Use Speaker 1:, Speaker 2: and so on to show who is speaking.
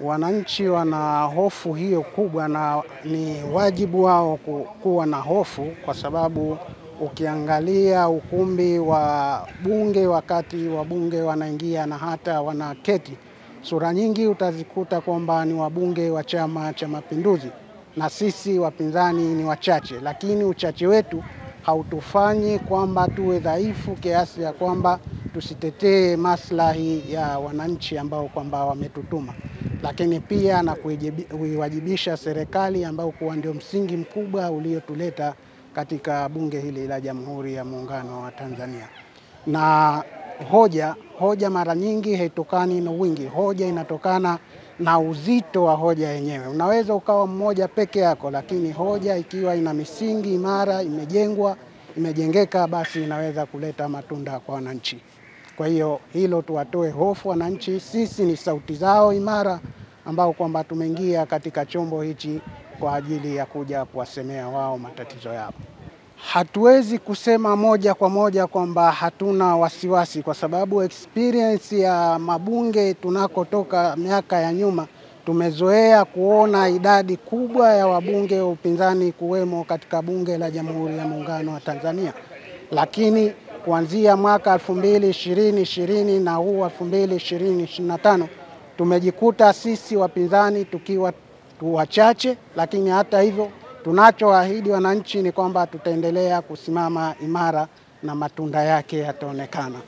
Speaker 1: wananchi wana hofu hiyo kubwa, na ni wajibu wao kuwa na hofu, kwa sababu ukiangalia ukumbi wa bunge wakati wabunge wanaingia na hata wanaketi, sura nyingi utazikuta kwamba ni wabunge wa Chama cha Mapinduzi, na sisi wapinzani ni wachache, lakini uchache wetu hautufanyi kwamba tuwe dhaifu kiasi ya kwamba tusitetee maslahi ya wananchi ambao kwamba wametutuma, lakini pia na kuiwajibisha serikali ambao kuwa ndio msingi mkubwa uliotuleta katika bunge hili la Jamhuri ya Muungano wa Tanzania. Na hoja mara nyingi haitokani na wingi, hoja inatokana na uzito wa hoja yenyewe. Unaweza ukawa mmoja peke yako, lakini hoja ikiwa ina misingi imara, imejengeka, basi inaweza kuleta matunda kwa wananchi. Kwa hiyo hilo tuwatoe hofu wananchi, sisi ni sauti zao imara ambao kwamba tumeingia katika chombo hichi kwa ajili ya kuja kuwasemea wao matatizo yao. Hatuwezi kusema moja kwa moja kwamba hatuna wasiwasi, kwa sababu experience ya mabunge tunakotoka miaka ya nyuma, tumezoea kuona idadi kubwa ya wabunge wa upinzani kuwemo katika bunge la Jamhuri ya Muungano wa Tanzania. Lakini kuanzia mwaka 2020 na huu 2025 tumejikuta sisi wapinzani tukiwa wachache, lakini hata hivyo tunachoahidi wananchi ni kwamba tutaendelea kusimama imara na matunda yake yataonekana.